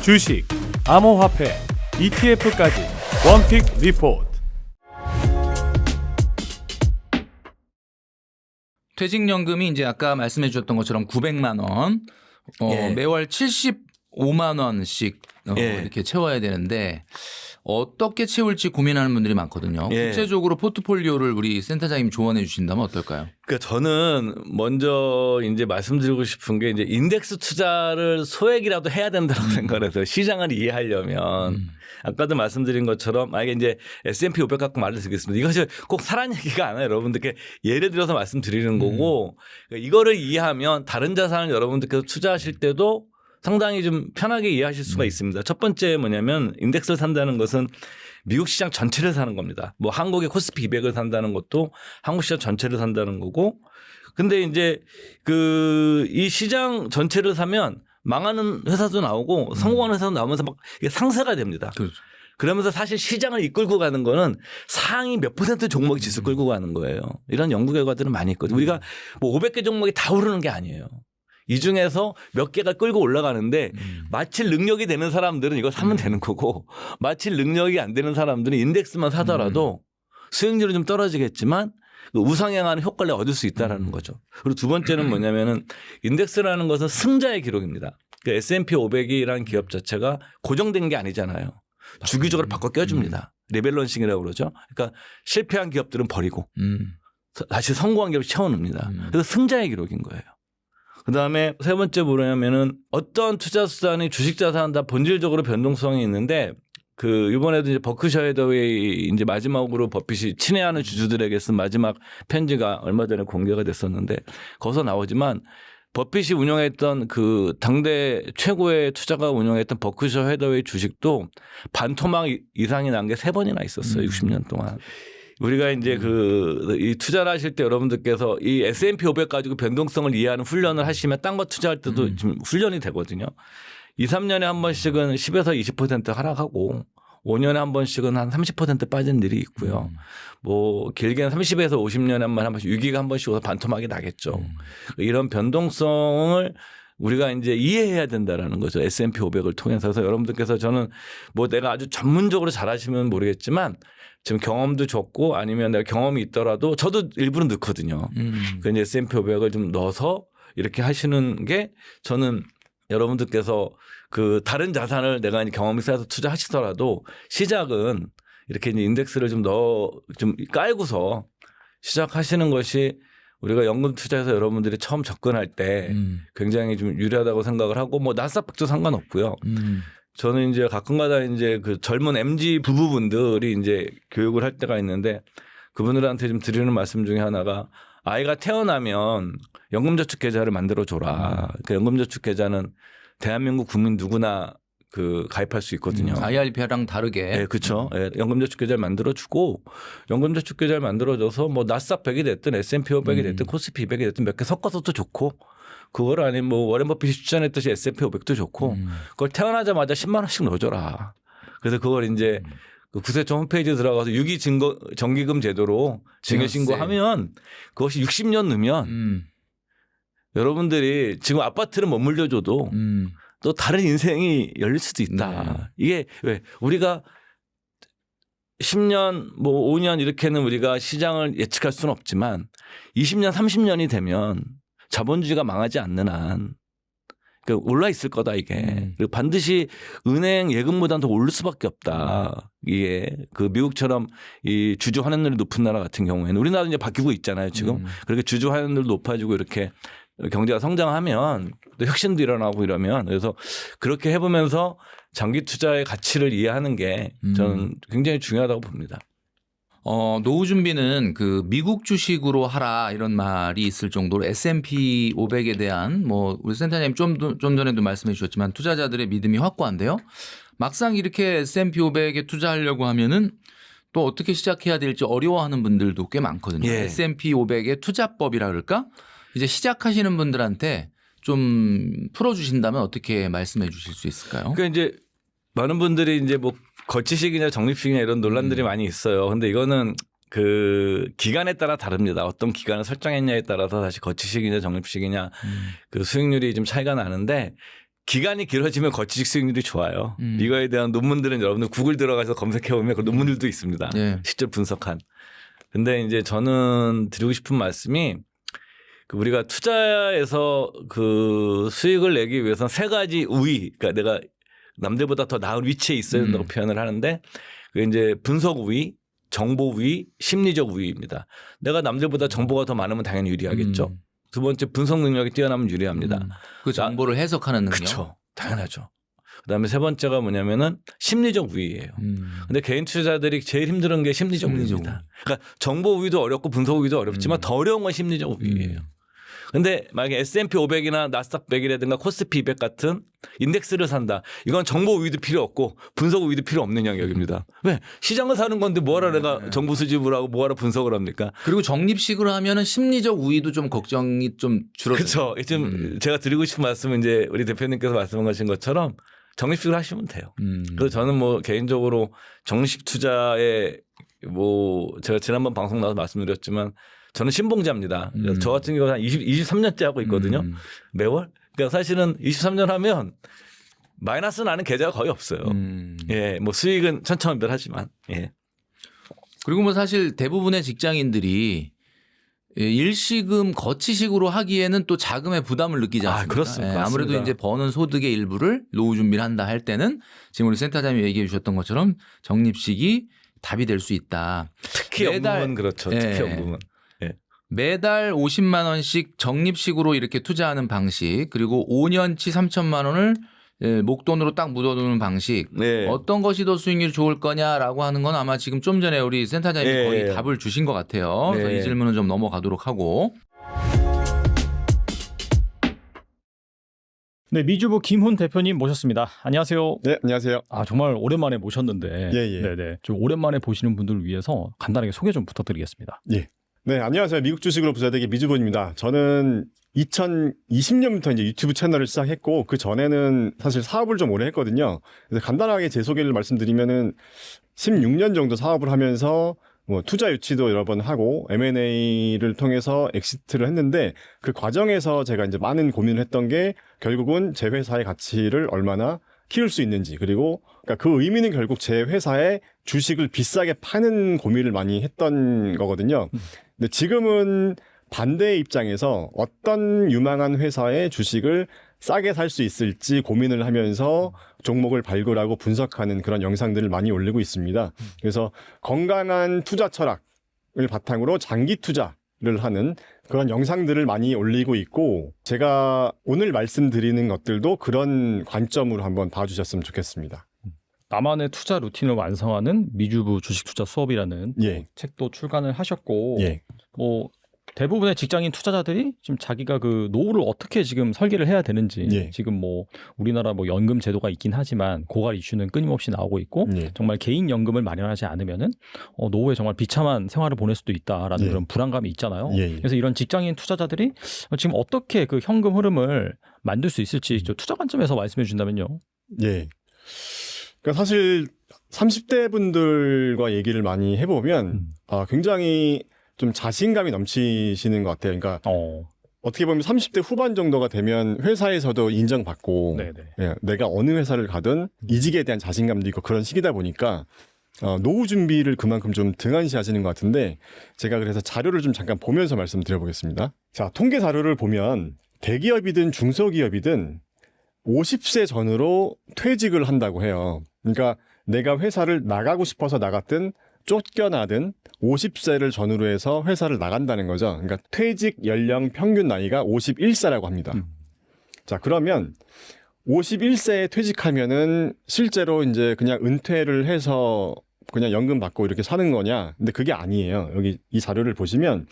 주식, 암호화폐, ETF까지 원픽 리포트. 퇴직연금이 이제 아까 말씀해 주셨던 것처럼 900만 원, 예. 매월 75만 원씩 예. 이렇게 채워야 되는데 어떻게 채울지 고민하는 분들이 많거든요. 예. 구체적으로 포트폴리오를 우리 센터장님 조언해 주신다면 어떨까요? 그러니까 저는 먼저 이제 말씀드리고 싶은 게 이제 인덱스 투자를 소액이라도 해야 된다고 생각해서 시장을 이해하려면 아까도 말씀드린 것처럼 만약에 이제 S&P 500 갖고 말을 드리겠습니다. 이것이 꼭 사란 얘기가 아니에요. 여러분들께 예를 들어서 말씀드리는 거고 그러니까 이거를 이해하면 다른 자산을 여러분들께서 투자하실 때도 상당히 좀 편하게 이해하실 수가 있습니다. 첫 번째 뭐냐면 인덱스를 산다는 것은 미국 시장 전체를 사는 겁니다. 뭐 한국의 코스피 200을 산다는 것도 한국 시장 전체를 산다는 거고 근데 이제 이 시장 전체를 사면 망하는 회사도 나오고 성공하는 회사도 나오면서 막 이게 상쇄가 됩니다. 그렇죠. 그러면서 사실 시장을 이끌고 가는 거는 상위 몇 % 종목이 지수 끌고 가는 거예요. 이런 연구 결과들은 많이 있거든요. 우리가 뭐 500개 종목이 다 오르는 게 아니에요. 이 중에서 몇 개가 끌고 올라가는데 마칠 능력이 되는 사람들은 이거 사면 되는 거고 마칠 능력이 안 되는 사람들은 인덱스만 사더라도 수익률은 좀 떨어지겠지만 우상향하는 효과를 얻을 수 있다라는 거죠. 그리고 두 번째는 뭐냐면은 인덱스라는 것은 승자의 기록입니다. 그 S&P 500이라는 기업 자체가 고정된 게 아니잖아요. 주기적으로 바꿔 껴줍니다. 리밸런싱이라고 그러죠. 그러니까 실패한 기업들은 버리고 다시 성공한 기업을 채워놓습니다. 그래서 승자의 기록인 거예요. 그다음에 세 번째 뭐냐면은 어떤 투자 수단이 주식 자산 다 본질적으로 변동성이 있는데 이번에도 이제 버크셔 해더웨이 이제 마지막으로 버핏이 친애하는 주주들에게 쓴 마지막 편지가 얼마 전에 공개가 됐었는데 거기서 나오지만 버핏이 운영했던 그 당대 최고의 투자가 운영했던 버크셔 해더웨이 주식도 반토막 이상이 난 게 3번이나 있었어요. 60년 동안. 우리가 이제 이 투자를 하실 때 여러분들께서 이 S&P 500 가지고 변동성을 이해하는 훈련을 하시면 딴 거 투자할 때도 지금 훈련이 되거든요. 2, 3년에 한 번씩은 10에서 20% 하락하고 5년에 한 번씩은 한 30% 빠진 일이 있고요. 뭐 길게는 30에서 50년에 한 번씩 위기가 한 번씩 오서 반토막이 나겠죠. 이런 변동성을 우리가 이제 이해해야 된다라는 거죠. S&P 500을 통해서. 그래서 여러분들께서 저는 뭐 내가 아주 전문적으로 잘하시면 모르겠지만 지금 경험도 좋고 아니면 내가 경험이 있더라도 저도 일부러 넣거든요. 그 이제 S&P 500을 좀 넣어서 이렇게 하시는 게 저는 여러분들께서 다른 자산을 내가 경험이 쌓여서 투자하시더라도 시작은 이렇게 이제 인덱스를 좀 깔고서 시작하시는 것이 우리가 연금 투자에서 여러분들이 처음 접근할 때 굉장히 좀 유리하다고 생각을 하고 뭐 나스닥도 상관없고요. 저는 이제 가끔가다 이제 젊은 MZ 부부분들이 이제 교육을 할 때가 있는데 그분들한테 좀 드리는 말씀 중에 하나가 아이가 태어나면 연금저축계좌를 만들어 줘라. 그 연금저축계좌는 대한민국 국민 누구나 가입할 수 있거든요. IRP랑 다르게. 네, 그렇죠. 네, 연금저축계좌를 만들어주고 연금저축계좌를 만들어줘서 뭐 나스닥 100이 됐든 S&P 500이 됐든 코스피 200이 됐든 몇 개 섞어서도 좋고 그걸 아니면 뭐 워렌 버핏이 추천했듯이 S&P 500도 좋고 그걸 태어나자마자 10만 원씩 넣어줘라. 그래서 그걸 이제 구세청 홈페이지에 들어가서 유기 정기금 제도로 증여신고하면 그것이 60년 넣으면 여러분들이 지금 아파트를 못 물려줘도 또 다른 인생이 열릴 수도 있다. 네. 이게 왜 우리가 10년 뭐 5년 이렇게는 우리가 시장을 예측할 수는 없지만 20년 30년이 되면 자본주의가 망하지 않는 한 올라 있을 거다 이게. 그리고 반드시 은행 예금보다는 더 오를 수밖에 없다. 이게 미국처럼 이 주주 환원율이 높은 나라 같은 경우에는 우리나라도 이제 바뀌고 있잖아요 지금. 그렇게 주주 환원율 높아지고 이렇게 경제가 성장하면 또 혁신도 일어나고 이러면 그래서 그렇게 해보면서 장기 투자의 가치를 이해하는 게 저는 굉장히 중요하다고 봅니다. 노후 준비는 미국 주식으로 하라 이런 말이 있을 정도로 S&P 500에 대한 뭐 우리 센터장님 좀 전에도 말씀해 주셨지만 투자자들의 믿음이 확고한데요. 막상 이렇게 S&P 500에 투자하려고 하면은 또 어떻게 시작해야 될지 어려워하는 분들도 꽤 많거든요. 예. S&P 500의 투자법이라 그럴까? 이제 시작하시는 분들한테 좀 풀어주신다면 어떻게 말씀해 주실 수 있을까요? 그러니까 이제 많은 분들이 이제 뭐 거치식이냐 적립식이냐 이런 논란들이 많이 있어요. 근데 이거는 기간에 따라 다릅니다. 어떤 기간을 설정했냐에 따라서 다시 거치식이냐 적립식이냐 수익률이 좀 차이가 나는데 기간이 길어지면 거치식 수익률이 좋아요. 이거에 대한 논문들은 여러분들 구글 들어가서 검색해 보면 그 논문들도 있습니다. 네. 실제 분석한. 근데 이제 저는 드리고 싶은 말씀이 그 우리가 투자에서 그 수익을 내기 위해서는 세 가지 우위, 그러니까 내가 남들보다 더 나은 위치에 있어야 된다고 표현을 하는데 그게 이제 분석 우위, 정보 우위, 심리적 우위입니다. 내가 남들보다 정보가 더 많으면 당연히 유리하겠죠. 두 번째 분석 능력이 뛰어나면 유리합니다. 그 정보를 해석하는 능력. 그렇죠. 당연하죠. 그다음에 세 번째가 뭐냐면은 심리적 우위예요. 근데 개인 투자자들이 제일 힘든 게 심리적 우위입니다. 그러니까 정보 우위도 어렵고 분석 우위도 어렵지만 더 어려운 건 심리적 우위예요. 근데 만약에 S&P 500이나 나스닥 100이라든가 코스피 200 같은 인덱스를 산다. 이건 정보 우위도 필요 없고 분석 우위도 필요 없는 영역입니다. 왜? 시장을 사는 건데 뭐하러 내가 정보 수집을 하고 뭐하러 분석을 합니까? 그리고 적립식으로 하면은 심리적 우위도 좀 걱정이 좀 줄어들어요. 그렇죠. 지금 제가 드리고 싶은 말씀은 이제 우리 대표님께서 말씀하신 것처럼 적립식으로 하시면 돼요. 그래서 저는 뭐 개인적으로 적립식 투자에 뭐 제가 지난번 방송 나와서 말씀드렸지만 저는 신봉자입니다. 저 같은 경우는 한 23년째 하고 있거든요. 매월. 그러니까 사실은 23년 하면 마이너스 나는 계좌가 거의 없어요. 예, 뭐 수익은 천차만별하지만. 예. 그리고 뭐 사실 대부분의 직장인들이 일시금 거치식으로 하기에는 또 자금의 부담을 느끼지 않습니까? 그렇습니다. 예, 아무래도 맞습니다. 이제 버는 소득의 일부를 노후 준비를 한다 할 때는 지금 우리 센터장님이 얘기해 주셨던 것처럼 적립식이 답이 될 수 있다. 특히 매달- 연금은 그렇죠. 예. 특히 연금은. 매달 50만 원씩 적립식으로 이렇게 투자하는 방식 그리고 5년치 3천만 원을 목돈으로 딱 묻어두는 방식 네. 어떤 것이 더 수익률이 좋을 거냐라고 하는 건 아마 지금 좀 전에 우리 센터장님이 네. 거의 답을 주신 것 같아요. 그래서 네. 이 질문은 좀 넘어가도록 하고 네, 미주부 김훈 대표님 모셨습니다. 안녕하세요. 네, 안녕하세요. 아, 정말 오랜만에 모셨는데. 예, 예. 네네. 좀 오랜만에 보시는 분들을 위해서 간단하게 소개 좀 부탁드리겠습니다. 네, 안녕하세요. 미국 주식으로 부자되기 미주본입니다. 저는 2020년부터 이제 유튜브 채널을 시작했고 그 전에는 사실 사업을 좀 오래 했거든요. 그래서 간단하게 제 소개를 말씀드리면은 16년 정도 사업을 하면서 뭐 투자 유치도 여러 번 하고 M&A를 통해서 엑시트를 했는데 그 과정에서 제가 이제 많은 고민을 했던 게 결국은 제 회사의 가치를 얼마나 키울 수 있는지 그리고 그러니까 그 의미는 결국 제 회사의 주식을 비싸게 파는 고민을 많이 했던 거거든요. 근데 지금은 반대의 입장에서 어떤 유망한 회사의 주식을 싸게 살 수 있을지 고민을 하면서 종목을 발굴하고 분석하는 그런 영상들을 많이 올리고 있습니다. 그래서 건강한 투자 철학을 바탕으로 장기 투자를 하는 그런 영상들을 많이 올리고 있고 제가 오늘 말씀드리는 것들도 그런 관점으로 한번 봐주셨으면 좋겠습니다. 나만의 투자 루틴을 완성하는 미주부 주식 투자 수업이라는 예. 또 책도 출간을 하셨고 예. 뭐 대부분의 직장인 투자자들이 지금 자기가 그 노후를 어떻게 지금 설계를 해야 되는지 예. 지금 뭐 우리나라 뭐 연금 제도가 있긴 하지만 고갈 이슈는 끊임없이 나오고 있고 예. 정말 개인 연금을 마련하지 않으면은 노후에 정말 비참한 생활을 보낼 수도 있다라는 예. 그런 불안감이 있잖아요. 예. 그래서 이런 직장인 투자자들이 지금 어떻게 그 현금 흐름을 만들 수 있을지 저 투자 관점에서 말씀해 준다면요. 예. 그러니까 사실 30대 분들과 얘기를 많이 해보면 굉장히 좀 자신감이 넘치시는 것 같아요. 그러니까 어떻게 보면 30대 후반 정도가 되면 회사에서도 인정받고 네네. 예, 내가 어느 회사를 가든 이직에 대한 자신감도 있고 그런 시기다 보니까 노후 준비를 그만큼 좀 등한시하시는 것 같은데 제가 그래서 자료를 좀 잠깐 보면서 말씀드려보겠습니다. 자, 통계 자료를 보면 대기업이든 중소기업이든 50세 전으로 퇴직을 한다고 해요. 그러니까 내가 회사를 나가고 싶어서 나갔든 쫓겨나든 50세를 전후로 해서 회사를 나간다는 거죠. 그러니까 퇴직 연령 평균 나이가 51세라고 합니다. 자, 그러면 51세에 퇴직하면은 실제로 이제 그냥 은퇴를 해서 그냥 연금 받고 이렇게 사는 거냐? 근데 그게 아니에요. 여기 이 자료를 보시면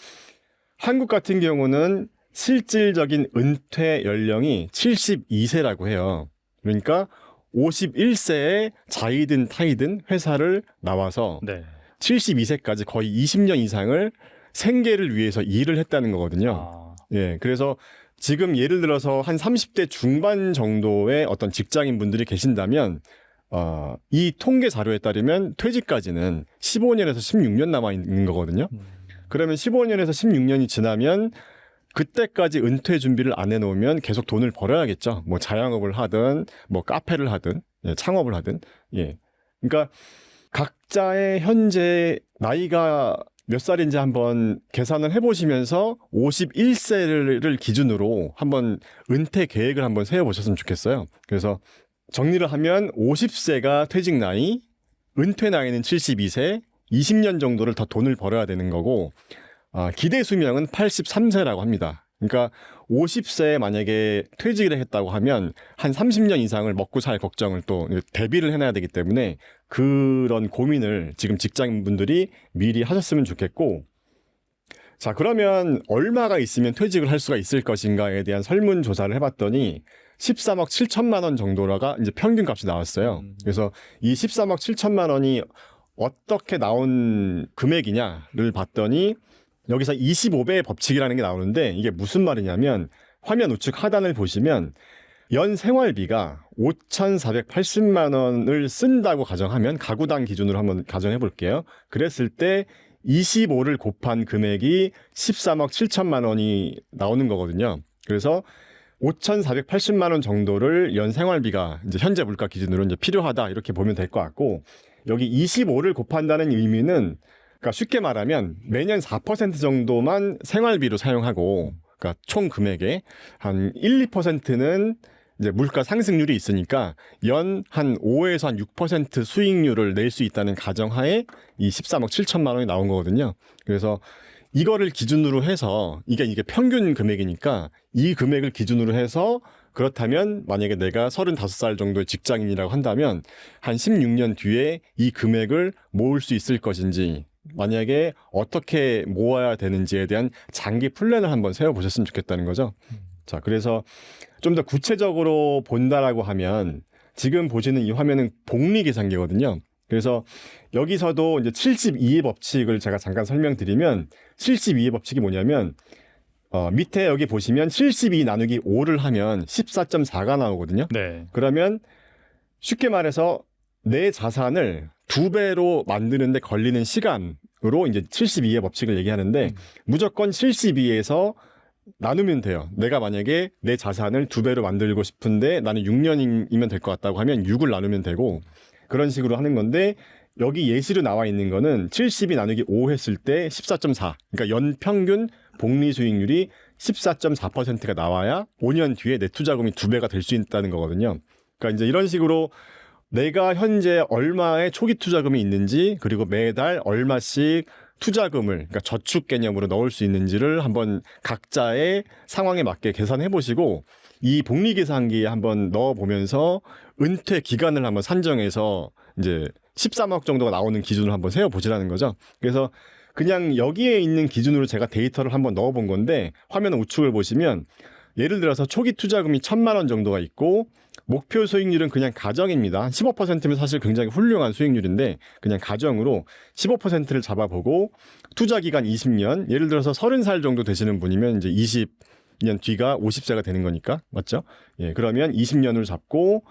한국 같은 경우는 실질적인 은퇴 연령이 72세라고 해요. 그러니까 51세에 자이든 타이든 회사를 나와서 네. 72세까지 거의 20년 이상을 생계를 위해서 일을 했다는 거거든요. 아, 예, 그래서 지금 예를 들어서 한 30대 중반 정도의 어떤 직장인 분들이 계신다면 이 통계 자료에 따르면 퇴직까지는 15년에서 16년 남아 있는 거거든요. 그러면 15년에서 16년이 지나면 그때까지 은퇴 준비를 안 해놓으면 계속 돈을 벌어야겠죠. 뭐 자영업을 하든 뭐 카페를 하든 예, 창업을 하든 예. 그러니까 각자의 현재 나이가 몇 살인지 한번 계산을 해보시면서 51세를 기준으로 한번 은퇴 계획을 한번 세워보셨으면 좋겠어요. 그래서 정리를 하면 50세가 퇴직 나이, 은퇴 나이는 72세, 20년 정도를 더 돈을 벌어야 되는 거고 기대 수명은 83세라고 합니다. 그러니까 50세에 만약에 퇴직을 했다고 하면 한 30년 이상을 먹고 살 걱정을 또 대비를 해놔야 되기 때문에 그런 고민을 지금 직장인분들이 미리 하셨으면 좋겠고 자 그러면 얼마가 있으면 퇴직을 할 수가 있을 것인가에 대한 설문조사를 해봤더니 13억 7천만 원 정도가 이제 평균값이 나왔어요. 그래서 이 13억 7천만 원이 어떻게 나온 금액이냐를 봤더니 여기서 25배의 법칙이라는 게 나오는데 이게 무슨 말이냐면 화면 우측 하단을 보시면 연 생활비가 5,480만 원을 쓴다고 가정하면 가구당 기준으로 한번 가정해 볼게요. 그랬을 때 25를 곱한 금액이 13억 7천만 원이 나오는 거거든요. 그래서 5,480만 원 정도를 연 생활비가 이제 현재 물가 기준으로 이제 필요하다 이렇게 보면 될 것 같고 여기 25를 곱한다는 의미는 그러니까 쉽게 말하면 매년 4% 정도만 생활비로 사용하고 그러니까 총 금액의 한 1, 2%는 이제 물가 상승률이 있으니까 연 한 5에서 한 6% 수익률을 낼 수 있다는 가정하에 이 13억 7천만 원이 나온 거거든요. 그래서 이거를 기준으로 해서 이게 평균 금액이니까 이 금액을 기준으로 해서 그렇다면 만약에 내가 35살 정도의 직장인이라고 한다면 한 16년 뒤에 이 금액을 모을 수 있을 것인지 만약에 어떻게 모아야 되는지에 대한 장기 플랜을 한번 세워보셨으면 좋겠다는 거죠. 자, 그래서 좀 더 구체적으로 본다라고 하면 지금 보시는 이 화면은 복리 계산기거든요. 그래서 여기서도 이제 72의 법칙을 제가 잠깐 설명드리면 72의 법칙이 뭐냐면 밑에 여기 보시면 72 나누기 5를 하면 14.4가 나오거든요. 네. 그러면 쉽게 말해서 내 자산을 2배로 만드는데 걸리는 시간으로 이제 72의 법칙을 얘기하는데 무조건 72에서 나누면 돼요. 내가 만약에 내 자산을 2배로 만들고 싶은데 나는 6년이면 될 것 같다고 하면 6을 나누면 되고 그런 식으로 하는 건데 여기 예시로 나와 있는 거는 72 나누기 5 했을 때 14.4. 그러니까 연평균 복리 수익률이 14.4%가 나와야 5년 뒤에 내 투자금이 2배가 될 수 있다는 거거든요. 그러니까 이제 이런 식으로 내가 현재 얼마의 초기 투자금이 있는지 그리고 매달 얼마씩 투자금을 그러니까 저축 개념으로 넣을 수 있는지를 한번 각자의 상황에 맞게 계산해 보시고 이 복리 계산기에 한번 넣어 보면서 은퇴 기간을 한번 산정해서 이제 13억 정도가 나오는 기준을 한번 세워 보시라는 거죠. 그래서 그냥 여기에 있는 기준으로 제가 데이터를 한번 넣어 본 건데 화면 우측을 보시면 예를 들어서 초기 투자금이 1,000만 원 정도가 있고 목표 수익률은 그냥 가정입니다. 15%면 사실 굉장히 훌륭한 수익률인데 그냥 가정으로 15%를 잡아보고 투자 기간 20년, 예를 들어서 30살 정도 되시는 분이면 이제 20년 뒤가 50세가 되는 거니까 맞죠? 예, 그러면 20년을 잡고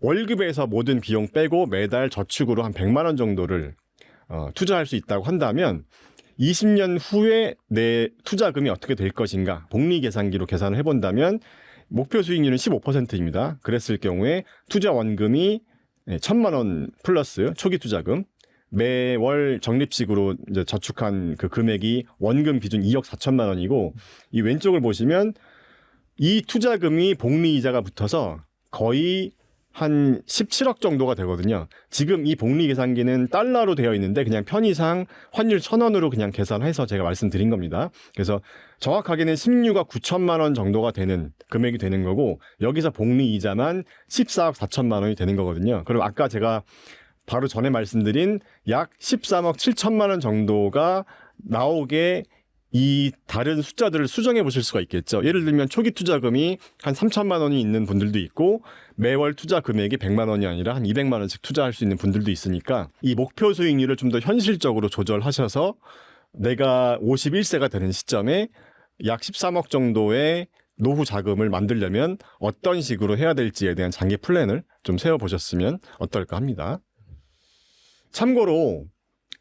월급에서 모든 비용 빼고 매달 저축으로 한 100만 원 정도를 투자할 수 있다고 한다면 20년 후에 내 투자금이 어떻게 될 것인가 복리 계산기로 계산을 해본다면 목표 수익률은 15%입니다. 그랬을 경우에 투자 원금이 1,000만 원 플러스 초기 투자금 매월 적립식으로 이제 저축한 그 금액이 원금 기준 2억 4천만 원이고 이 왼쪽을 보시면 이 투자금이 복리 이자가 붙어서 거의 한 17억 정도가 되거든요. 지금 이 복리 계산기는 달러로 되어 있는데 그냥 편의상 환율 1,000원으로 그냥 계산해서 제가 말씀드린 겁니다. 그래서 정확하게는 16억 9천만 원 정도가 되는 금액이 되는 거고 여기서 복리 이자만 14억 4천만 원이 되는 거거든요. 그럼 아까 제가 바로 전에 말씀드린 약 13억 7천만 원 정도가 나오게 이 다른 숫자들을 수정해 보실 수가 있겠죠. 예를 들면 초기 투자금이 한 3천만 원이 있는 분들도 있고 매월 투자 금액이 100만 원이 아니라 한 200만 원씩 투자할 수 있는 분들도 있으니까 이 목표 수익률을 좀 더 현실적으로 조절하셔서 내가 51세가 되는 시점에 약 13억 정도의 노후 자금을 만들려면 어떤 식으로 해야 될지에 대한 장기 플랜을 좀 세워보셨으면 어떨까 합니다. 참고로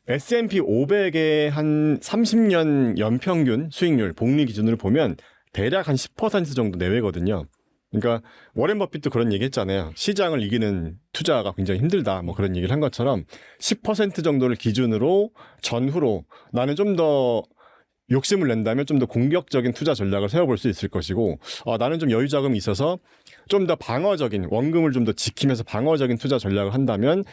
S&P 500의 한 30년 연평균 수익률 복리 기준으로 보면 대략 한 10% 정도 내외거든요. 그러니까 워렌 버핏도 그런 얘기 했잖아요. 시장을 이기는 투자가 굉장히 힘들다. 뭐 그런 얘기를 한 것처럼 10% 정도를 기준으로 전후로 나는 좀 더 욕심을 낸다면 좀 더 공격적인 투자 전략을 세워볼 수 있을 것이고 나는 좀 여유 자금이 있어서 좀 더 방어적인 원금을 좀 더 지키면서 방어적인 투자 전략을 한다면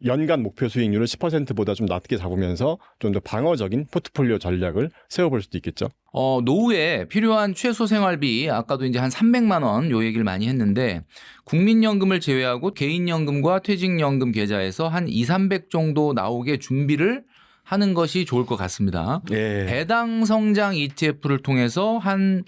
연간 목표 수익률을 10%보다 좀 낮게 잡으면서 좀 더 방어적인 포트폴리오 전략을 세워볼 수도 있겠죠. 노후에 필요한 최소 생활비 아까도 이제 한 300만 원 요 얘기를 많이 했는데 국민연금을 제외하고 개인연금과 퇴직연금 계좌에서 한 200~300 정도 나오게 준비를 하는 것이 좋을 것 같습니다. 예. 배당 성장 ETF를 통해서 한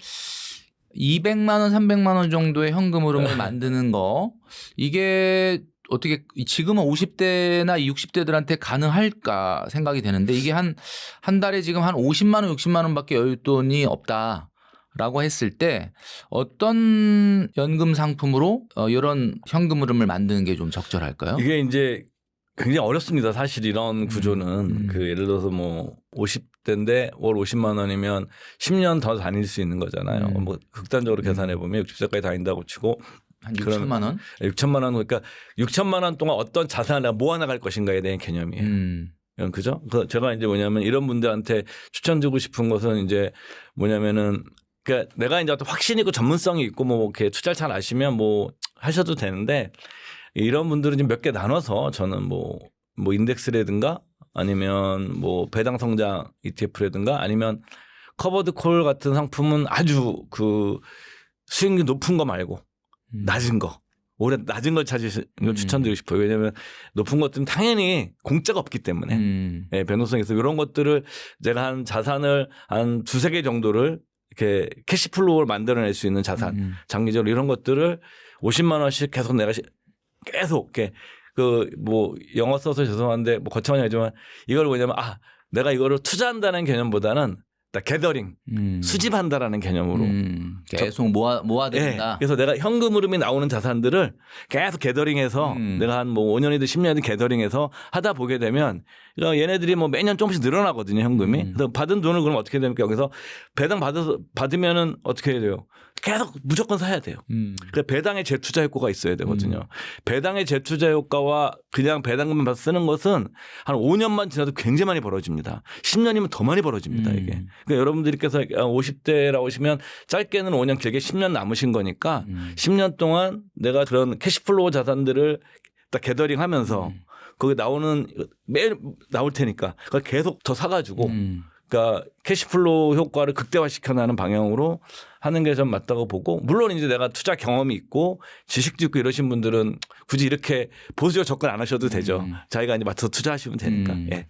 200만 원, 300만 원 정도의 현금 흐름을 만드는 거 이게 어떻게 지금은 50대나 60대들한테 가능할까 생각이 되는데 이게 한 달에 지금 한 50만 원, 60만 원밖에 여윳돈이 없다라고 했을 때 어떤 연금 상품으로 이런 현금 흐름을 만드는 게 좀 적절할까요? 이게 이제 굉장히 어렵습니다. 사실 이런 구조는 그 예를 들어서 뭐 50대인데 월 50만 원이면 10년 더 다닐 수 있는 거잖아요. 뭐 극단적으로 계산해 보면 60세까지 다닌다고 치고 한 6천만 원? 6천만 원 그러니까 6천만 원 동안 어떤 자산을 모아나갈 것인가에 대한 개념이에요. 그죠? 제가 이제 뭐냐면 이런 분들한테 추천드리고 싶은 것은 이제 뭐냐면은 그러니까 내가 이제 어떤 확신 있고 전문성이 있고 뭐 이렇게 투자를 잘 아시면 뭐 하셔도 되는데 이런 분들은 좀 몇 개 나눠서 저는 뭐 인덱스라든가 아니면 뭐 배당 성장 ETF라든가 아니면 커버드 콜 같은 상품은 아주 그 수익률 높은 거 말고 낮은 거. 올해 낮은 걸 찾으시는 걸 추천드리고 싶어요. 왜냐하면 높은 것들은 당연히 공짜가 없기 때문에 예, 변동성이 있어서 이런 것들을 제가 한 자산을 한 2~3개 정도를 이렇게 캐시플로우를 만들어낼 수 있는 자산 장기적으로 이런 것들을 50만 원씩 계속 내가 계속 이렇게 그 뭐 영어 써서 죄송한데 뭐 거창하게 하지만 이걸 뭐냐면 내가 이거를 투자한다는 개념보다는 게더링 수집한다라는 개념으로 계속 모아둔다. 네. 그래서 내가 현금 흐름이 나오는 자산들을 계속 게더링해서 내가 한 뭐 5년이든 10년이든 게더링해서 하다 보게 되면 얘네들이 뭐 매년 조금씩 늘어나거든요 현금이. 그래서 받은 돈을 그럼 어떻게 됩니까? 여기서 배당 받으면은 어떻게 해야 돼요? 계속 무조건 사야 돼요. 그래서 배당의 재투자 효과가 있어야 되거든요. 배당의 재투자 효과와 그냥 배당금만 받아 쓰는 것은 한 5년만 지나도 굉장히 많이 벌어집니다. 10년이면 더 많이 벌어집니다 이게. 그러니까 여러분들께서 50대라고 하시면 짧게는 5년 길게 10년 남으신 거니까 10년 동안 내가 그런 캐시플로우 자산들을 딱 게더링하면서 거기 나오는 매일 나올 테니까 그걸 계속 더 사가지고 그러니까 캐시플로우 효과를 극대화시켜나가는 방향으로 하는 게 좀 맞다고 보고 물론 이제 내가 투자 경험이 있고 지식도 있고 이러신 분들은 굳이 이렇게 보수적 접근 안 하셔도 되죠. 자기가 이제 맡아서 투자하시면 되니까. 예.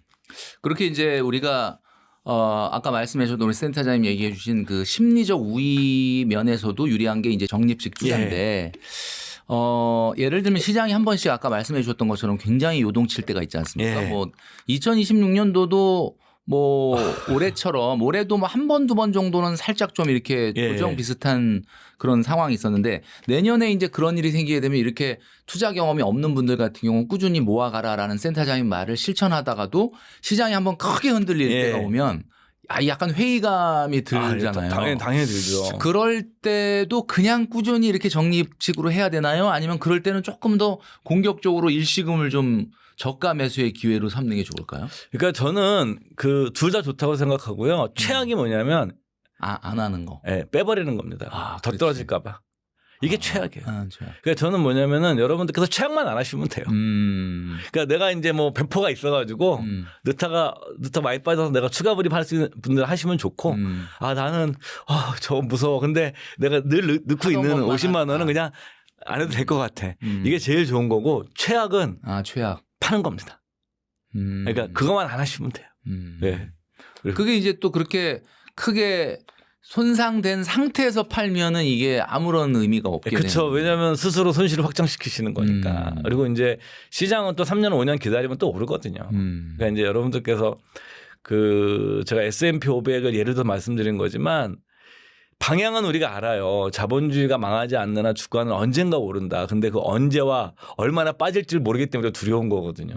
그렇게 이제 우리가 아까 말씀해 주셨던 우리 센터장님 얘기해 주신 그 심리적 우위 면에서도 유리한 게 이제 적립식 투자인데 예를 들면 시장이 한 번씩 아까 말씀해 주셨던 것처럼 굉장히 요동칠 때가 있지 않습니까? 예. 뭐 2026년도도 뭐 올해처럼 올해도 뭐 한 번, 두 번 정도는 살짝 좀 이렇게 조정 비슷한 그런 상황이 있었는데 내년에 이제 그런 일이 생기게 되면 이렇게 투자 경험이 없는 분들 같은 경우는 꾸준히 모아가라라는 센터장님 말을 실천하다가도 시장이 한번 크게 흔들릴 때가 오면 약간 회의감이 들잖아요. 당연히 들죠. 그럴 때도 그냥 꾸준히 이렇게 적립식으로 해야 되나요? 아니면 그럴 때는 조금 더 공격적으로 일시금을 좀 저가 매수의 기회로 삼는 게 좋을까요? 그러니까 저는 그 둘 다 좋다고 생각하고요. 최악이 뭐냐면 안 하는 거. 예, 빼버리는 겁니다. 더 떨어질까 봐. 이게 최악이에요. 그러니까 저는 뭐냐면은 여러분들께서 최악만 안 하시면 돼요. 그러니까 내가 이제 뭐 배포가 있어가지고 느타 많이 빠져서 내가 추가 불입할 수 있는 분들 하시면 좋고 나는 저 무서워. 근데 내가 늘 넣고 있는 50만 원은 그냥 안 해도 될 것 같아. 이게 제일 좋은 거고 최악은 최악. 파는 겁니다. 그러니까 그것만 안 하시면 돼요. 네. 그게 이제 또 그렇게 크게 손상된 상태에서 팔면은 이게 아무런 의미가 없게 되는. 그렇죠. 왜냐하면 스스로 손실을 확정시키시는 거니까. 그리고 이제 시장은 또 3년 5년 기다리면 또 오르거든요. 그러니까 이제 여러분들께서 제가 S&P 500을 예를 들어 말씀드린 거지만 방향은 우리가 알아요. 자본주의가 망하지 않는 한 주가는 언젠가 오른다. 근데 그 언제와 얼마나 빠질지 모르기 때문에 두려운 거거든요.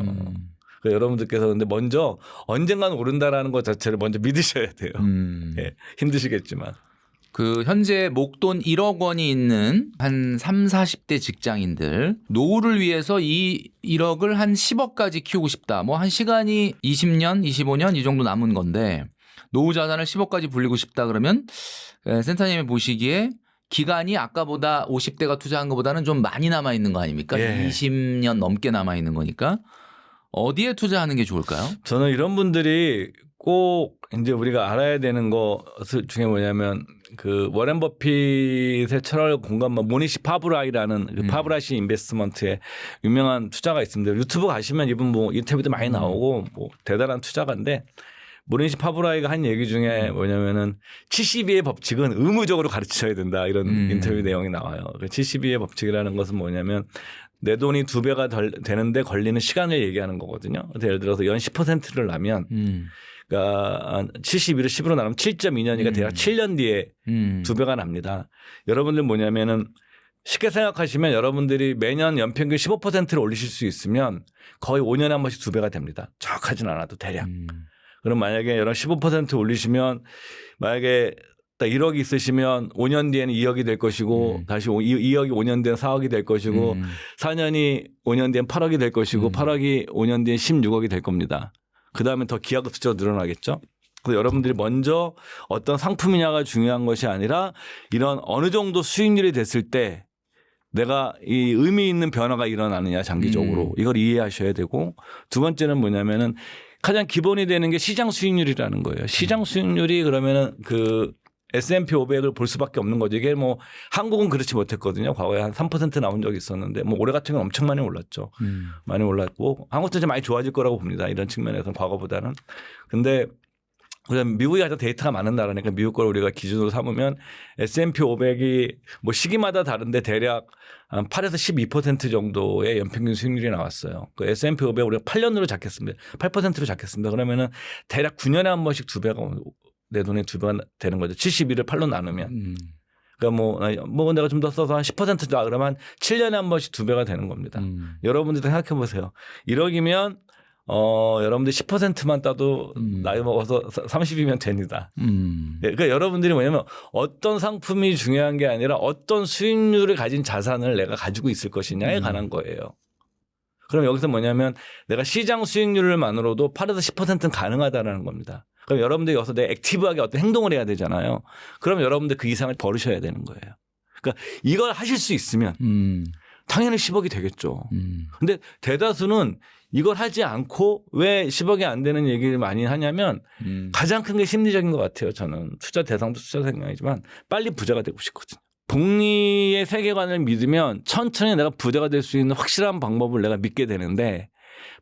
그러니까 여러분들께서 근데 먼저 언젠가는 오른다라는 것 자체를 먼저 믿으셔야 돼요. 예, 힘드시겠지만. 그 현재 목돈 1억 원이 있는 한 3, 40대 직장인들 노후를 위해서 이 1억을 한 10억까지 키우고 싶다. 뭐 한 시간이 20년, 25년 이 정도 남은 건데 노후 자산을 10억까지 불리고 싶다 그러면 센터님이 보시기에 기간이 아까보다 50대가 투자한 것보다는 좀 많이 남아 있는 거 아닙니까? 예. 20년 넘게 남아 있는 거니까 어디에 투자하는 게 좋을까요? 저는 이런 분들이 꼭 이제 우리가 알아야 되는 것 중에 뭐냐면 그 워렌 버핏의 철학을 공감한 모니시 파브라이라는 그 파브라시 인베스트먼트의 유명한 투자가 있습니다. 유튜브 가시면 이분 뭐 인터뷰도 많이 나오고 뭐 대단한 투자가인데 모니시 파브라이가 한 얘기 중에 뭐냐면은 72의 법칙은 의무적으로 가르쳐야 된다 이런 인터뷰 내용이 나와요. 그 72의 법칙이라는 것은 뭐냐면 내 돈이 2배가 되는데 걸리는 시간을 얘기하는 거거든요. 예를 들어서 연 10%를 나면 그러니까 72를 10으로 나누면 7.2년이니까 대략 7년 뒤에 2배가 납니다. 여러분들 뭐냐면은 쉽게 생각하시면 여러분들이 매년 연평균 15%를 올리실 수 있으면 거의 5년에 한 번씩 2배가 됩니다. 정확하진 않아도 대략. 그럼 만약에 여러분 15% 올리시면 만약에 딱 1억이 있으시면 5년 뒤에는 2억이 될 것이고 다시 2억이 5년 뒤엔 4억이 될 것이고 4년이 5년 뒤엔 8억이 될 것이고 8억이 5년 뒤엔 16억이 될 겁니다. 그다음에 더 기하급수적으로 늘어나겠죠. 그래서 여러분들이 먼저 어떤 상품이냐가 중요한 것이 아니라 이런 어느 정도 수익률이 됐을 때 내가 이 의미 있는 변화가 일어나느냐 장기적으로 이걸 이해하셔야 되고 두 번째는 뭐냐면은 가장 기본이 되는 게 시장 수익률이라는 거예요. 시장 수익률이 그러면은 그 S&P 500을 볼 수밖에 없는 거죠. 이게 뭐 한국은 그렇지 못했거든요. 과거에 한 3% 나온 적이 있었는데 뭐 올해 같은 건 엄청 많이 올랐죠. 많이 올랐고 한국도 좀 많이 좋아질 거라고 봅니다. 이런 측면에서는 과거보다는. 근데 미국이 가장 데이터가 많은 나라니까 미국 걸 우리가 기준으로 삼으면 S&P 500이 뭐 시기마다 다른데 대략 한 8에서 12% 정도의 연평균 수익률이 나왔어요. 그 S&P 500 우리가 8년으로 잡겠습니다. 8%로 잡겠습니다. 그러면은 대략 9년에 한 번씩 2배가 내 돈이 2배가 되는 거죠. 71을 8로 나누면. 그러니까 뭐 내가 좀 더 써서 한 10%다 그러면 7년에 한 번씩 2배가 되는 겁니다. 여러분들도 생각해 보세요. 1억이면 여러분들 10%만 따도 나이 먹어서 30이면 됩니다. 그러니까 여러분들이 뭐냐면 어떤 상품이 중요한 게 아니라 어떤 수익률을 가진 자산을 내가 가지고 있을 것이냐에 관한 거예요. 그럼 여기서 뭐냐면 내가 시장 수익률만으로도 8에서 10%는 가능하다는 겁니다. 그럼 여러분들이 여기서 내 액티브하게 어떤 행동을 해야 되잖아요. 그럼 여러분들 그 이상을 벌으셔야 되는 거예요. 그러니까 이걸 하실 수 있으면 당연히 10억이 되겠죠. 근데 대다수는 이걸 하지 않고 왜 10억이 안 되는 얘기를 많이 하냐면 가장 큰 게 심리적인 것 같아요. 저는 투자 대상도 투자 생각이지만 빨리 부자가 되고 싶거든요. 복리의 세계관을 믿으면 천천히 내가 부자가 될 수 있는 확실한 방법을 내가 믿게 되는데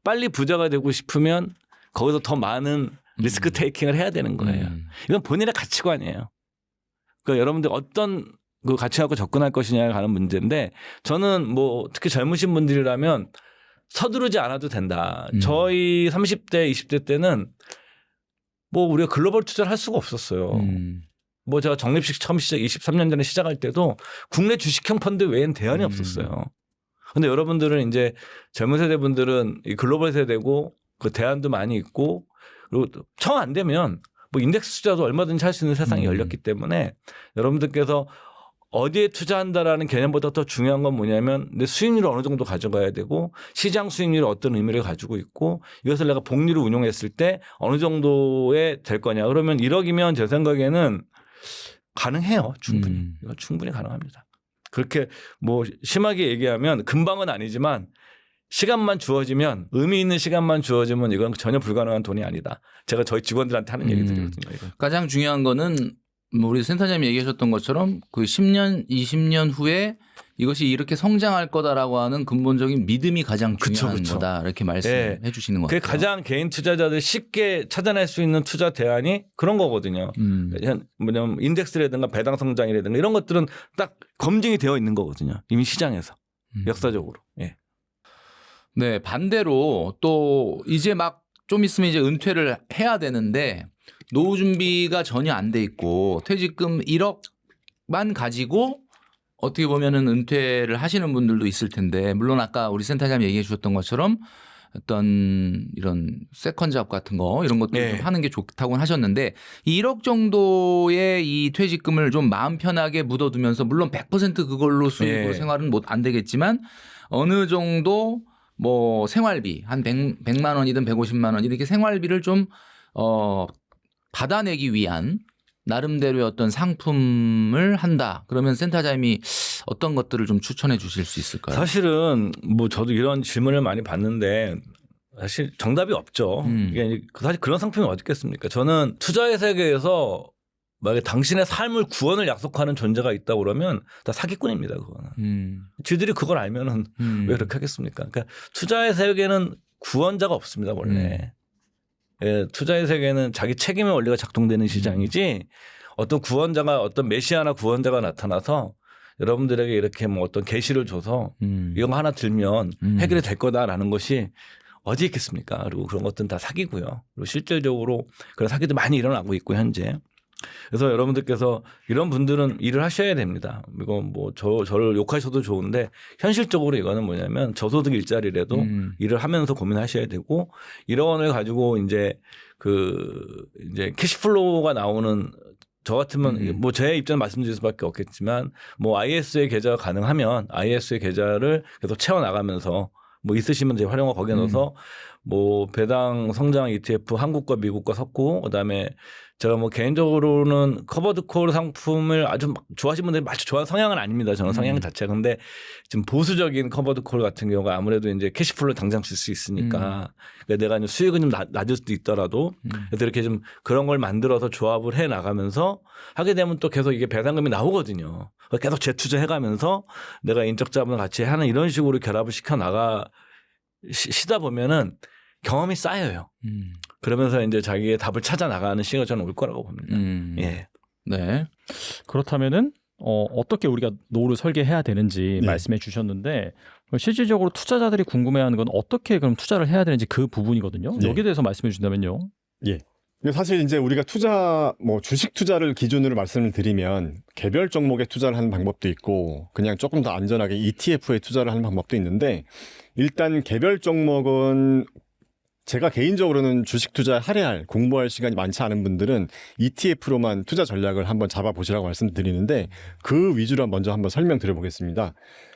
빨리 부자가 되고 싶으면 거기서 더 많은 리스크 테이킹을 해야 되는 거예요. 이건 본인의 가치관이에요. 그러니까 여러분들 어떤 그 가치 갖고 접근할 것이냐에 관한 문제인데 저는 뭐 특히 젊으신 분들이라면 서두르지 않아도 된다. 저희 30대, 20대 때는 뭐 우리가 글로벌 투자를 할 수가 없었어요. 뭐 제가 적립식 처음 23년 전에 시작할 때도 국내 주식형 펀드 외엔 대안이 없었어요. 근데 여러분들은 이제 젊은 세대 분들은 이 글로벌 세대고 그 대안도 많이 있고 그리고 청 안 되면 뭐 인덱스 투자도 얼마든지 할 수 있는 세상이 열렸기 때문에 여러분들께서 어디에 투자한다라는 개념보다 더 중요한 건 뭐냐면 내 수익률을 어느 정도 가져가야 되고 시장 수익률이 어떤 의미를 가지고 있고 이것을 내가 복리로 운용했을 때 어느 정도에 될 거냐. 그러면 1억이면 제 생각에는 가능해요. 충분히. 이거 충분히 가능합니다. 그렇게 뭐 심하게 얘기하면 금방은 아니지만 시간만 주어지면 의미 있는 시간만 주어지면 이건 전혀 불가능한 돈이 아니다. 제가 저희 직원들한테 하는 얘기들이거든요. 이건. 가장 중요한 거는 뭐 우리 센터장님이 얘기하셨던 것처럼 그 10년, 20년 후에 이것이 이렇게 성장할 거다라고 하는 근본적인 믿음이 가장 중요한 거다. 이렇게 말씀해 주시는 것 같아요. 그게 가장 개인 투자자들 쉽게 찾아낼 수 있는 투자 대안이 그런 거거든요. 뭐냐면 인덱스라든가 배당 성장이라든가 이런 것들은 딱 검증이 되어 있는 거거든요. 이미 시장에서 역사적으로. 예. 네, 반대로 또 이제 막 좀 있으면 이제 은퇴를 해야 되는데 노후 준비가 전혀 안 돼 있고 퇴직금 1억만 가지고 어떻게 보면은 은퇴를 하시는 분들도 있을 텐데 물론 아까 우리 센터장님 얘기해 주셨던 것처럼 어떤 이런 세컨 잡 같은 거 이런 것들 예. 좀 하는 게 좋다고 하셨는데 1억 정도의 이 퇴직금을 좀 마음 편하게 묻어두면서 물론 100% 그걸로 수익으로 예. 생활은 안 되겠지만 어느 정도 뭐 생활비 한 100만 원이든 150만 원 이렇게 생활비를 좀 받아내기 위한 나름대로의 어떤 상품을 한다. 그러면 센터장님이 어떤 것들을 좀 추천해 주실 수 있을까요? 사실은 뭐 저도 이런 질문을 많이 받는데 사실 정답이 없죠. 이게 사실 그런 상품이 어디 있겠습니까? 저는 투자의 세계에서 만약에 당신의 삶을 구원을 약속하는 존재가 있다고 그러면 다 사기꾼입니다. 그거는. 지들이 그걸 알면은 왜 그렇게 하겠습니까? 그러니까 투자의 세계는 구원자가 없습니다. 원래. 예, 투자의 세계는 자기 책임의 원리가 작동되는 시장이지 어떤 구원자가 어떤 메시아나 구원자가 나타나서 여러분들에게 이렇게 뭐 어떤 계시를 줘서 이거 하나 들면 해결이 될 거다라는 것이 어디 있겠습니까? 그리고 그런 것들은 다 사기고요. 그리고 실질적으로 그런 사기도 많이 일어나고 있고 현재. 그래서 여러분들께서 이런 분들은 일을 하셔야 됩니다. 이거 뭐 저를 욕하셔도 좋은데 현실적으로 이거는 뭐냐면 저소득 일자리라도 일을 하면서 고민하셔야 되고 1억 원을 가지고 이제 이제 캐시플로우가 나오는 저 같으면 뭐 제 입장 말씀드릴 수밖에 없겠지만 뭐 IS의 계좌가 가능하면 IS의 계좌를 계속 채워 나가면서 뭐 있으시면 이제 활용을 거기에 넣어서 뭐 배당 성장 ETF 한국과 미국과 섞고 그다음에 제가 뭐 개인적으로는 커버드콜 상품을 아주 좋아하시는 분들이 마치 좋아하는 성향은 아닙니다. 저는 성향 자체가. 근데 지금 보수적인 커버드콜 같은 경우가 아무래도 이제 캐시플로 당장 줄 수 있으니까 그러니까 내가 이제 수익은 좀 낮을 수도 있더라도 그래서 이렇게 좀 그런 걸 만들어서 조합을 해 나가면서 하게 되면 또 계속 이게 배당금이 나오거든요. 계속 재투자해 가면서 내가 인적 자본을 같이 하는 이런 식으로 결합을 시켜 시다 보면은 경험이 쌓여요. 그러면서 이제 자기의 답을 찾아 나가는 시기가 저는 올 거라고 봅니다. 예. 네. 그렇다면은 어떻게 우리가 노후를 설계해야 되는지 네. 말씀해 주셨는데 실질적으로 투자자들이 궁금해하는 건 어떻게 그럼 투자를 해야 되는지 그 부분이거든요. 네. 여기에 대해서 말씀해 주신다면요. 예. 근데 사실 이제 우리가 뭐 주식 투자를 기준으로 말씀을 드리면 개별 종목에 투자를 하는 방법도 있고 그냥 조금 더 안전하게 ETF에 투자를 하는 방법도 있는데 일단 개별 종목은 제가 개인적으로는 주식 투자에 할애할 공부할 시간이 많지 않은 분들은 ETF로만 투자 전략을 한번 잡아보시라고 말씀드리는데 그 위주로 먼저 한번 설명드려 보겠습니다.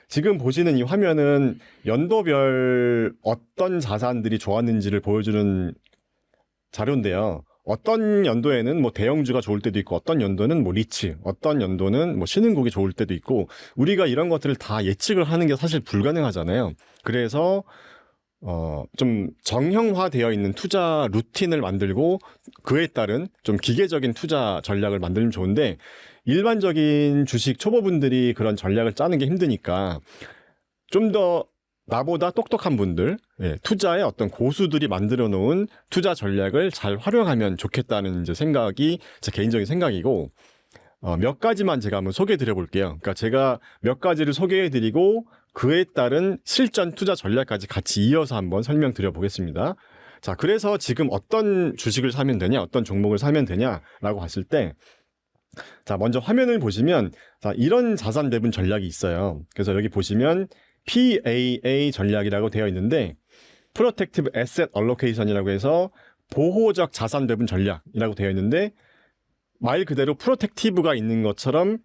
지금 보시는 이 화면은 연도별 어떤 자산들이 좋았는지를 보여주는 자료인데요. 어떤 연도에는 뭐 대형주가 좋을 때도 있고 어떤 연도는 뭐 리츠, 어떤 연도는 뭐 신흥국이 좋을 때도 있고 우리가 이런 것들을 다 예측을 하는 게 사실 불가능하잖아요. 그래서 좀 정형화되어 있는 투자 루틴을 만들고 그에 따른 좀 기계적인 투자 전략을 만들면 좋은데 일반적인 주식 초보분들이 그런 전략을 짜는 게 힘드니까 좀 더 나보다 똑똑한 분들, 투자의 어떤 고수들이 만들어 놓은 투자 전략을 잘 활용하면 좋겠다는 이제 생각이 제 개인적인 생각이고 몇 가지만 제가 한번 소개해 드려 볼게요. 그러니까 제가 몇 가지를 소개해 드리고 그에 따른 실전 투자 전략까지 같이 이어서 한번 설명드려 보겠습니다. 자, 그래서 지금 어떤 주식을 사면 되냐, 어떤 종목을 사면 되냐라고 봤을 때 자, 먼저 화면을 보시면 자, 이런 자산 배분 전략이 있어요. 그래서 여기 보시면 PAA 전략이라고 되어 있는데 Protective Asset Allocation이라고 해서 보호적 자산 배분 전략이라고 되어 있는데 말 그대로 프로텍티브가 있는 것처럼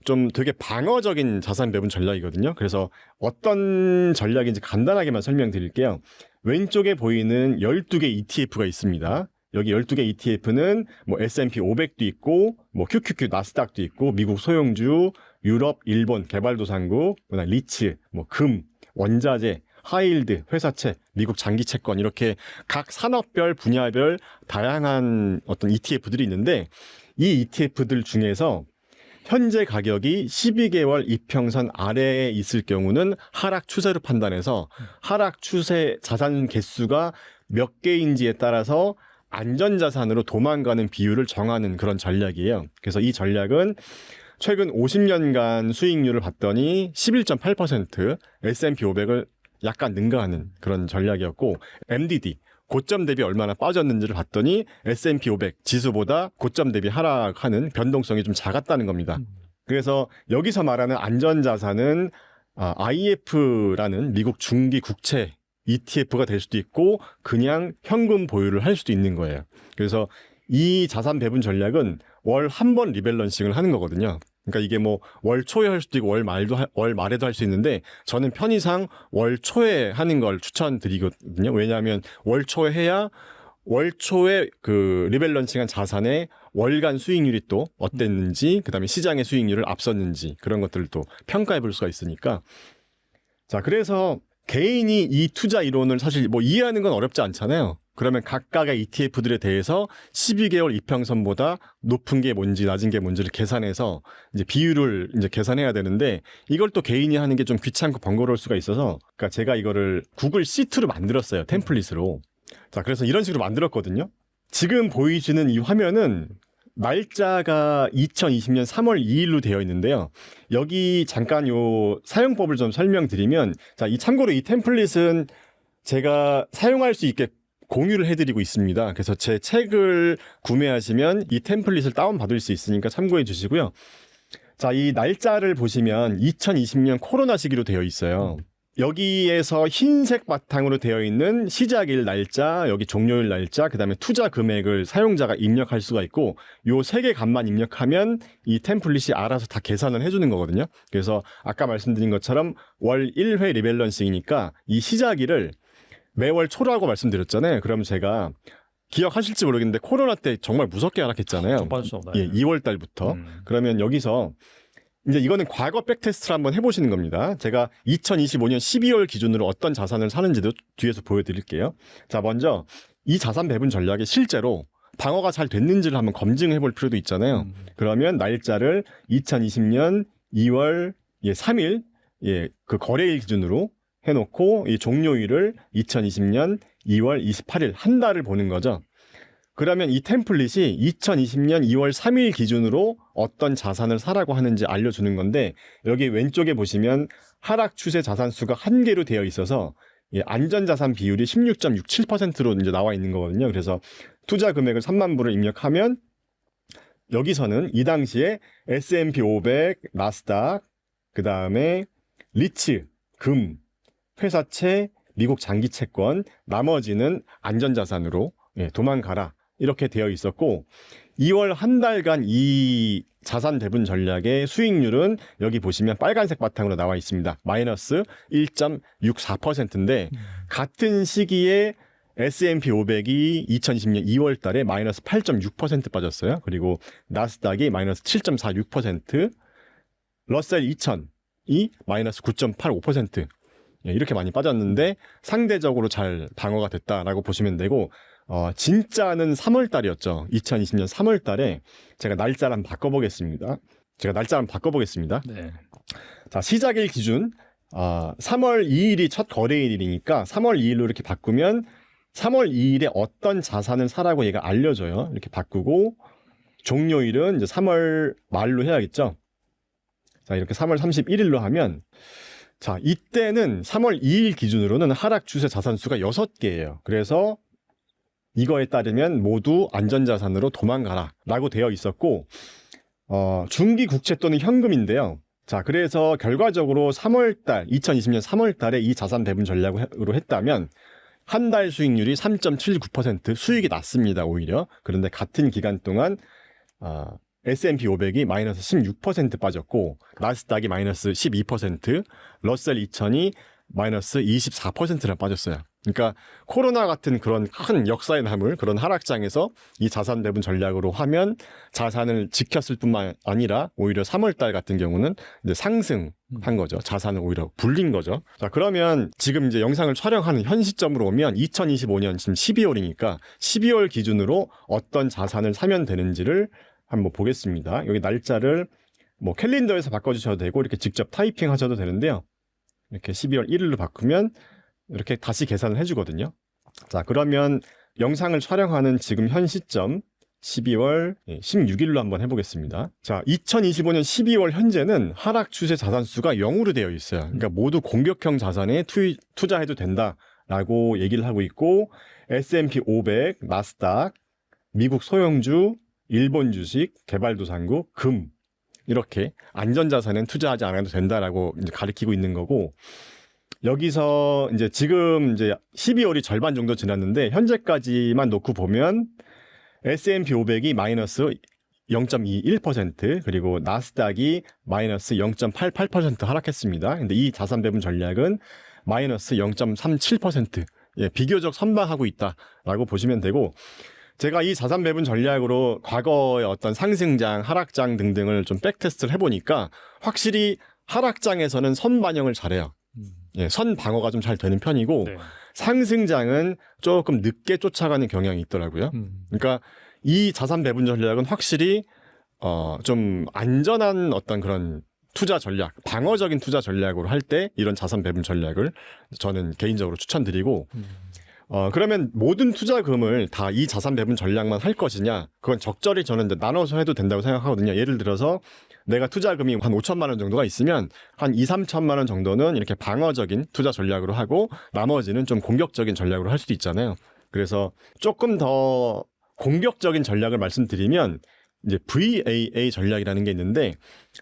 좀 되게 방어적인 자산 배분 전략이거든요. 그래서 어떤 전략인지 간단하게만 설명드릴게요. 왼쪽에 보이는 12개 ETF가 있습니다. 여기 12개 ETF는 뭐 S&P 500도 있고 뭐 QQQ 나스닥도 있고 미국 소형주, 유럽, 일본 개발도상국, 리츠, 뭐 금, 원자재, 하이힐드, 회사채, 미국 장기 채권 이렇게 각 산업별 분야별 다양한 어떤 ETF들이 있는데 이 ETF들 중에서 현재 가격이 12개월 이평선 아래에 있을 경우는 하락 추세로 판단해서 하락 추세 자산 개수가 몇 개인지에 따라서 안전자산으로 도망가는 비율을 정하는 그런 전략이에요. 그래서 이 전략은 최근 50년간 수익률을 봤더니 11.8%, S&P 500을 약간 능가하는 그런 전략이었고 MDD, 고점 대비 얼마나 빠졌는지를 봤더니 S&P 500 지수보다 고점 대비 하락하는 변동성이 좀 작았다는 겁니다. 그래서 여기서 말하는 안전자산은 IF라는 미국 중기 국채 ETF가 될 수도 있고 그냥 현금 보유를 할 수도 있는 거예요. 그래서 이 자산 배분 전략은 월 한 번 리밸런싱을 하는 거거든요. 그러니까 이게 뭐 월 초에 할 수도 있고 월 말에도 할 수 있는데 저는 편의상 월 초에 하는 걸 추천드리거든요. 왜냐하면 월 초에 해야 월 초에 그 리밸런싱한 자산의 월간 수익률이 또 어땠는지, 그다음에 시장의 수익률을 앞섰는지 그런 것들을 또 평가해 볼 수가 있으니까. 자, 그래서 개인이 이 투자 이론을 사실 뭐 이해하는 건 어렵지 않잖아요. 그러면 각각의 ETF들에 대해서 12개월 이평선보다 높은 게 뭔지 낮은 게 뭔지를 계산해서 이제 비율을 이제 계산해야 되는데 이걸 또 개인이 하는 게 좀 귀찮고 번거로울 수가 있어서 그러니까 제가 이거를 구글 시트로 만들었어요. 템플릿으로. 자, 그래서 이런 식으로 만들었거든요. 지금 보이시는 이 화면은 날짜가 2020년 3월 2일로 되어 있는데요. 여기 잠깐 요 사용법을 좀 설명드리면, 자, 이 참고로 이 템플릿은 제가 사용할 수 있게 공유를 해드리고 있습니다. 그래서 제 책을 구매하시면 이 템플릿을 다운받을 수 있으니까 참고해 주시고요. 자, 이 날짜를 보시면 2020년 코로나 시기로 되어 있어요. 여기에서 흰색 바탕으로 되어 있는 시작일 날짜, 여기 종료일 날짜, 그다음에 투자 금액을 사용자가 입력할 수가 있고 요 세 개 값만 입력하면 이 템플릿이 알아서 다 계산을 해주는 거거든요. 그래서 아까 말씀드린 것처럼 월 1회 리밸런싱이니까 이 시작일을 매월 초라고 말씀드렸잖아요. 그럼 제가 기억하실지 모르겠는데 코로나 때 정말 무섭게 하락했잖아요. 좀 빠질 수 없나요? 예, 2월 달부터. 그러면 여기서 이제 이거는 과거 백테스트를 한번 해보시는 겁니다. 제가 2025년 12월 기준으로 어떤 자산을 사는지도 뒤에서 보여드릴게요. 자, 먼저 이 자산 배분 전략이 실제로 방어가 잘 됐는지를 한번 검증해 볼 필요도 있잖아요. 그러면 날짜를 2020년 2월 3일 그 거래일 기준으로 해놓고 이 종료일을 2020년 2월 28일 한 달을 보는 거죠. 그러면 이 템플릿이 2020년 2월 3일 기준으로 어떤 자산을 사라고 하는지 알려주는 건데 여기 왼쪽에 보시면 하락 추세 자산 수가 1개로 되어 있어서 안전자산 비율이 16.67%로 이제 나와 있는 거거든요. 그래서 투자 금액을 3만 불을 입력하면 여기서는 이 당시에 S&P 500, 나스닥, 그 다음에 리츠, 금, 회사채, 미국 장기 채권, 나머지는 안전자산으로 도망가라. 이렇게 되어 있었고 2월 한 달간 이 자산 배분 전략의 수익률은 여기 보시면 빨간색 바탕으로 나와 있습니다. 마이너스 1.64%인데 같은 시기에 S&P 500이 2020년 2월 달에 마이너스 8.6% 빠졌어요. 그리고 나스닥이 마이너스 7.46%, 러셀 2000이 마이너스 9.85%. 이렇게 많이 빠졌는데 상대적으로 잘 방어가 됐다라고 보시면 되고 진짜는 3월 달이었죠. 2020년 3월 달에 제가 날짜를 한번 바꿔보겠습니다. 네. 자, 시작일 기준 3월 2일이 첫 거래일이니까 3월 2일로 이렇게 바꾸면 3월 2일에 어떤 자산을 사라고 얘가 알려줘요. 이렇게 바꾸고 종료일은 이제 3월 말로 해야겠죠. 자, 이렇게 3월 31일로 하면 자, 이때는 3월 2일 기준으로는 하락 추세 자산수가 6개예요. 그래서 이거에 따르면 모두 안전자산으로 도망가라 라고 되어 있었고 중기 국채 또는 현금인데요. 자, 그래서 결과적으로 3월달 2020년 3월달에 이 자산 배분 전략으로 했다면 한 달 수익률이 3.79% 수익이 났습니다. 오히려. 그런데 같은 기간 동안 S&P 500이 마이너스 16% 빠졌고 나스닥이 마이너스 12%, 러셀 2000이 마이너스 24%나 빠졌어요. 그러니까 코로나 같은 그런 큰 역사의 나물, 그런 하락장에서 이 자산 배분 전략으로 하면 자산을 지켰을 뿐만 아니라 오히려 3월달 같은 경우는 이제 상승한 거죠. 자산을 오히려 불린 거죠. 자, 그러면 지금 이제 영상을 촬영하는 현 시점으로 오면 2025년 지금 12월이니까 12월 기준으로 어떤 자산을 사면 되는지를 한번 보겠습니다. 여기 날짜를 뭐 캘린더에서 바꿔주셔도 되고 이렇게 직접 타이핑 하셔도 되는데요. 이렇게 12월 1일로 바꾸면 이렇게 다시 계산을 해주거든요. 자, 그러면 영상을 촬영하는 지금 현 시점 12월 16일로 한번 해보겠습니다. 자, 2025년 12월 현재는 하락 추세 자산수가 0으로 되어 있어요. 그러니까 모두 공격형 자산에 투자해도 된다라고 얘기를 하고 있고 S&P 500, 나스닥, 미국 소형주, 일본 주식, 개발도상국, 금 이렇게 안전자산엔 투자하지 않아도 된다라고 이제 가리키고 있는 거고 여기서 이제 지금 이제 12월이 절반 정도 지났는데 현재까지만 놓고 보면 S&P 500이 마이너스 0.21% 그리고 나스닥이 마이너스 0.88% 하락했습니다. 근데 이 자산 배분 전략은 마이너스 0.37% 예, 비교적 선방하고 있다라고 보시면 되고 제가 이 자산 배분 전략으로 과거의 어떤 상승장, 하락장 등등을 좀 백테스트를 해보니까 확실히 하락장에서는 선 반영을 잘해요. 예, 선 방어가 좀 잘 되는 편이고 네. 상승장은 조금 늦게 쫓아가는 경향이 있더라고요. 그러니까 이 자산 배분 전략은 확실히 좀 안전한 어떤 그런 투자 전략, 방어적인 투자 전략으로 할 때 이런 자산 배분 전략을 저는 개인적으로 추천드리고 그러면 모든 투자금을 다 이 자산 배분 전략만 할 것이냐? 그건 적절히 저는 이제 나눠서 해도 된다고 생각하거든요. 예를 들어서 내가 투자금이 한 5천만 원 정도가 있으면 한 2, 3천만 원 정도는 이렇게 방어적인 투자 전략으로 하고 나머지는 좀 공격적인 전략으로 할 수도 있잖아요. 그래서 조금 더 공격적인 전략을 말씀드리면 이제 VAA 전략이라는 게 있는데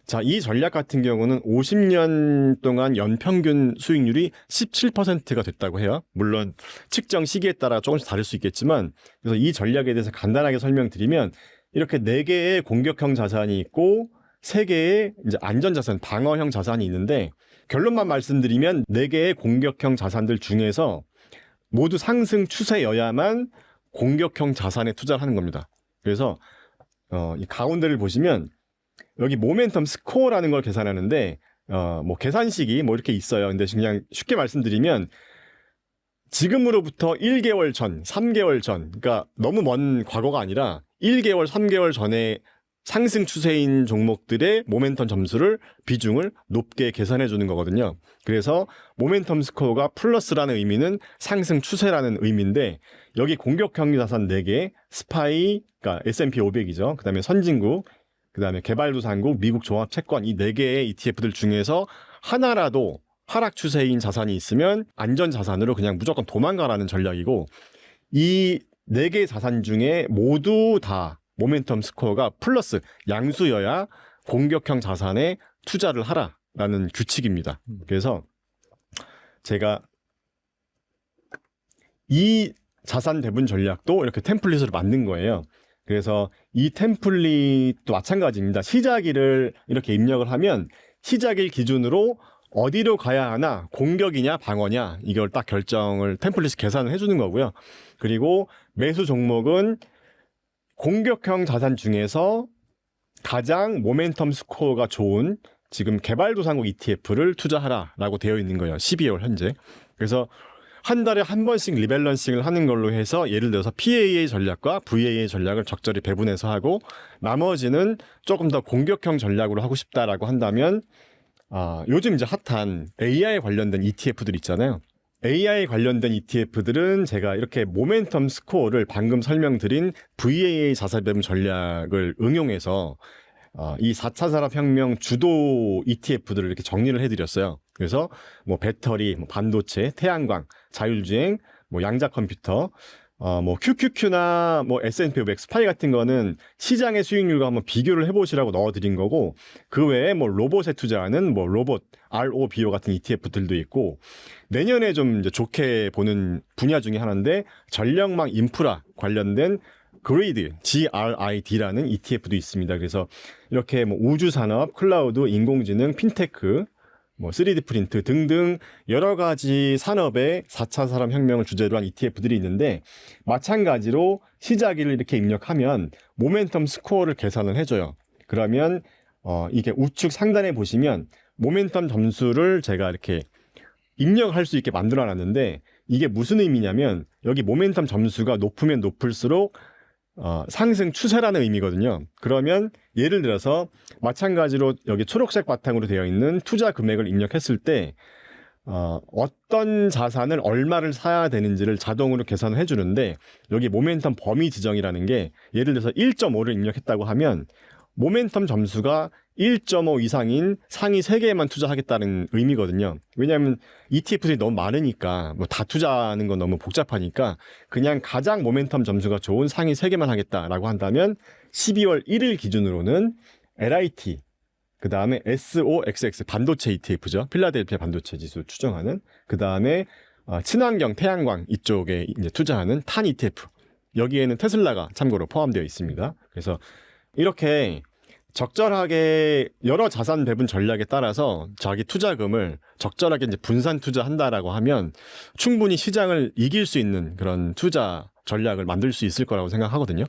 자, 이 전략 같은 경우는 50년 동안 연평균 수익률이 17%가 됐다고 해요. 물론 측정 시기에 따라 조금씩 다를 수 있겠지만 그래서 이 전략에 대해서 간단하게 설명드리면 이렇게 4개의 공격형 자산이 있고 3개의 이제 안전자산, 방어형 자산이 있는데 결론만 말씀드리면 4개의 공격형 자산들 중에서 모두 상승 추세여야만 공격형 자산에 투자를 하는 겁니다. 그래서 이 가운데를 보시면 여기 모멘텀 스코어라는 걸 계산하는데 뭐 계산식이 뭐 이렇게 있어요. 근데 그냥 쉽게 말씀드리면 지금으로부터 1개월 전, 3개월 전, 그러니까 너무 먼 과거가 아니라 1개월, 3개월 전에 상승 추세인 종목들의 모멘텀 점수를 비중을 높게 계산해 주는 거거든요. 그래서 모멘텀 스코어가 플러스라는 의미는 상승 추세라는 의미인데 여기 공격형 자산 4개, 스파이, 그러니까 S&P 500이죠. 그다음에 선진국, 그다음에 개발도상국, 미국 종합 채권 이 4개의 ETF들 중에서 하나라도 하락 추세인 자산이 있으면 안전 자산으로 그냥 무조건 도망가라는 전략이고 이 4개의 자산 중에 모두 다 모멘텀 스코어가 플러스 양수여야 공격형 자산에 투자를 하라라는 규칙입니다. 그래서 제가 이 자산 배분 전략도 이렇게 템플릿으로 만든 거예요. 그래서 이 템플릿도 마찬가지입니다. 시작일을 이렇게 입력을 하면 시작일 기준으로 어디로 가야 하나 공격이냐 방어냐 이걸 딱 결정을 템플릿 계산을 해주는 거고요. 그리고 매수 종목은 공격형 자산 중에서 가장 모멘텀 스코어가 좋은 지금 개발도상국 ETF를 투자하라라고 되어 있는 거예요. 12월 현재. 그래서 한 달에 한 번씩 리밸런싱을 하는 걸로 해서 예를 들어서 PAA 전략과 VAA 전략을 적절히 배분해서 하고 나머지는 조금 더 공격형 전략으로 하고 싶다라고 한다면 요즘 이제 핫한 AI 관련된 ETF들 있잖아요. AI 관련된 ETF들은 제가 이렇게 모멘텀 스코어를 방금 설명드린 VAA 자산 배분 전략을 응용해서 이 4차 산업혁명 주도 ETF들을 이렇게 정리를 해드렸어요. 그래서 뭐 배터리, 뭐 반도체, 태양광, 자율주행, 뭐 양자 컴퓨터, 뭐 QQQ나 뭐 S&P 500, 스파이 같은 거는 시장의 수익률과 한번 비교를 해보시라고 넣어드린 거고 그 외에 뭐 로봇에 투자하는 뭐 로봇, ROBO 같은 ETF들도 있고 내년에 좀 이제 좋게 보는 분야 중에 하나인데 전력망 인프라 관련된 그리드, GRID라는 ETF도 있습니다. 그래서 이렇게 뭐 우주산업, 클라우드, 인공지능, 핀테크, 뭐 3D 프린트 등등 여러 가지 산업의 4차 산업혁명을 주제로 한 ETF들이 있는데 마찬가지로 시작일을 이렇게 입력하면 모멘텀 스코어를 계산을 해줘요. 그러면 이게 우측 상단에 보시면 모멘텀 점수를 제가 이렇게 입력할 수 있게 만들어놨는데 이게 무슨 의미냐면 여기 모멘텀 점수가 높으면 높을수록 상승 추세라는 의미거든요. 그러면 예를 들어서 마찬가지로 여기 초록색 바탕으로 되어 있는 투자 금액을 입력했을 때 어떤 자산을 얼마를 사야 되는지를 자동으로 계산을 해주는데 여기 모멘텀 범위 지정이라는 게 예를 들어서 1.5를 입력했다고 하면 모멘텀 점수가 1.5 이상인 상위 3개에만 투자하겠다는 의미거든요. 왜냐하면 ETF들이 너무 많으니까 뭐 다 투자하는 건 너무 복잡하니까 그냥 가장 모멘텀 점수가 좋은 상위 3개만 하겠다라고 한다면 12월 1일 기준으로는 LIT 그 다음에 SOXX 반도체 ETF죠. 필라델피아 반도체 지수 추정하는. 그 다음에 친환경 태양광 이쪽에 이제 투자하는 탄 ETF. 여기에는 테슬라가 참고로 포함되어 있습니다. 그래서 이렇게 적절하게 여러 자산 배분 전략에 따라서 자기 투자금을 적절하게 이제 분산 투자한다라고 하면 충분히 시장을 이길 수 있는 그런 투자 전략을 만들 수 있을 거라고 생각하거든요.